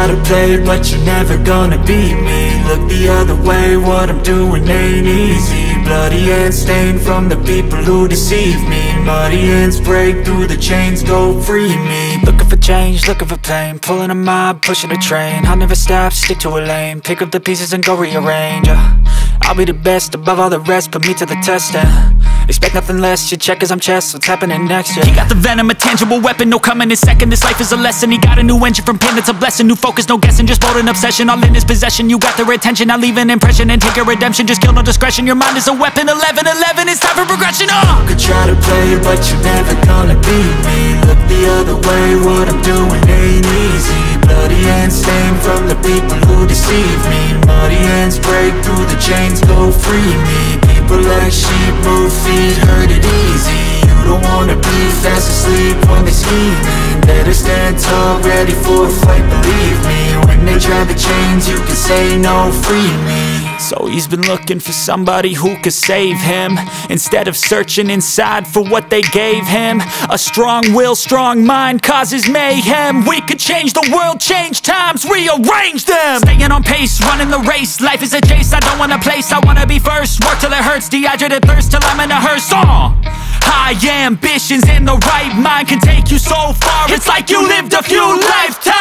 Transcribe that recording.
try to play, but you're never gonna beat me. Look the other way, what I'm doing ain't easy. Bloody hands stained from the people who deceive me. Muddy hands break through the chains, go free me. Looking for change, looking for pain, pulling a mob, pushing a train. I'll never stop, stick to a lane, pick up the pieces and go rearrange. I'll be the best above all the rest, put me to the test and expect nothing less, you check as I'm chess, what's happening next, yeah. He got the venom, a tangible weapon, no coming in second. This life is a lesson, he got a new engine from pain, that's a blessing. New focus, no guessing, just bold and obsession, all in his possession. You got their attention, I'll leave an impression and take a redemption. Just kill, no discretion, your mind is a weapon. 11-11, it's time for progression, You could try to play, but you're never gonna beat me. Look the other way, what I'm doing ain't easy. Bloody hands stained from the people who deceive me. Muddy hands break through the chains, go free me. People like sheep move feet, hurt it easy. You don't wanna be fast asleep when they scheming. Better stand tall, ready for a fight, believe me. When they drag the chains, you can say no, free me. So he's been looking for somebody who could save him, instead of searching inside for what they gave him. A strong will, strong mind causes mayhem. We could change the world, change times, rearrange them. Staying on pace, running the race. Life is a chase, I don't want a place, I wanna be first. Work till it hurts, dehydrated thirst till I'm in a hearse. High ambitions in the right mind can take you so far. It's like you lived a few lifetimes.